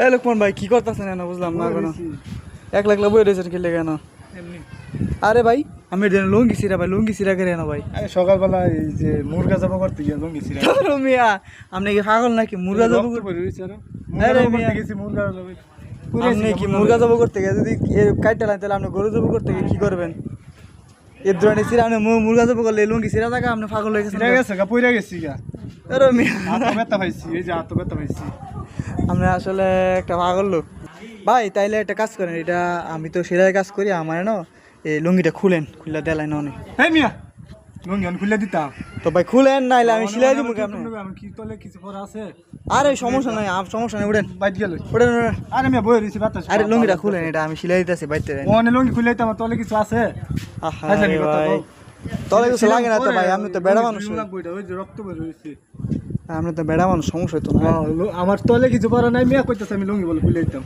এই লোকমান ভাই কি করতেছেন না বুঝলাম না কেন একলা একলা বই রয়েছেন খেলে কেন? আরে ভাই আমি লুঙ্গি সিরা ভাই, লুঙ্গি সিরা করে না ভাই। সকালবেলা এই যে মুরগা জবা করতে গিয়ে লুঙ্গি ছিঁড়া। মিয়া আপনি কি পাগল নাকি? মুরগা জব আপনি কি মুরগা জব করতে গিয়ে যদি কাটতে লাগে তাহলে আপনি গরু জব করতে গিয়ে কি করবেন? এর ধরনের সিরা আপনি মুরগা জব করলে লুঙ্গি সিরা থাকা আপনি পাগল হয়ে গেছেন। পইরা গেছি গা। আরে মিয়া ব্যথা পাইছি, এই যে হাত ব্যথা পাইছি। আপনি আসলে একটা পাগল লোক ভাই। তাইলে একটা কাজ করেন, এটা আমি তো সেলাই কাজ করি, আমার না এই লুঙ্গিটা খুলে দেলাই না অনেক। হ্যাঁ মিয়া লুঙ্গি আমি খুলে দিতাম তো ভাই খুলেন নাইলে আমি সেলাই দিব কেমন? আমি কি তলে কিছু পরে আছে? আরে সমস্যা নাই, সমস্যা নাই, উঠেন বাইট গেল। উঠেন উঠেন। আরে মিয়া বই রইছি বাতাস। আরে লুঙ্গিটা খুলেন, এটা আমি সেলাই দিতেছি বাইতে। ওনে লুঙ্গি খুলে দিতাম, তলে কিছু আছে? আহা ভাই তলে কিছু লাগে না তো ভাই, আপনি তো বেড়া মানুষ। ওই যে রক্ত বের হইছে। আপনি তো বেড়া মানুষ, সমস্যা হইতো না। আমার তলে কিছু পরে নাই মিয়া, কইতাছে আমি লুঙ্গি বলে খুলে দিতাম।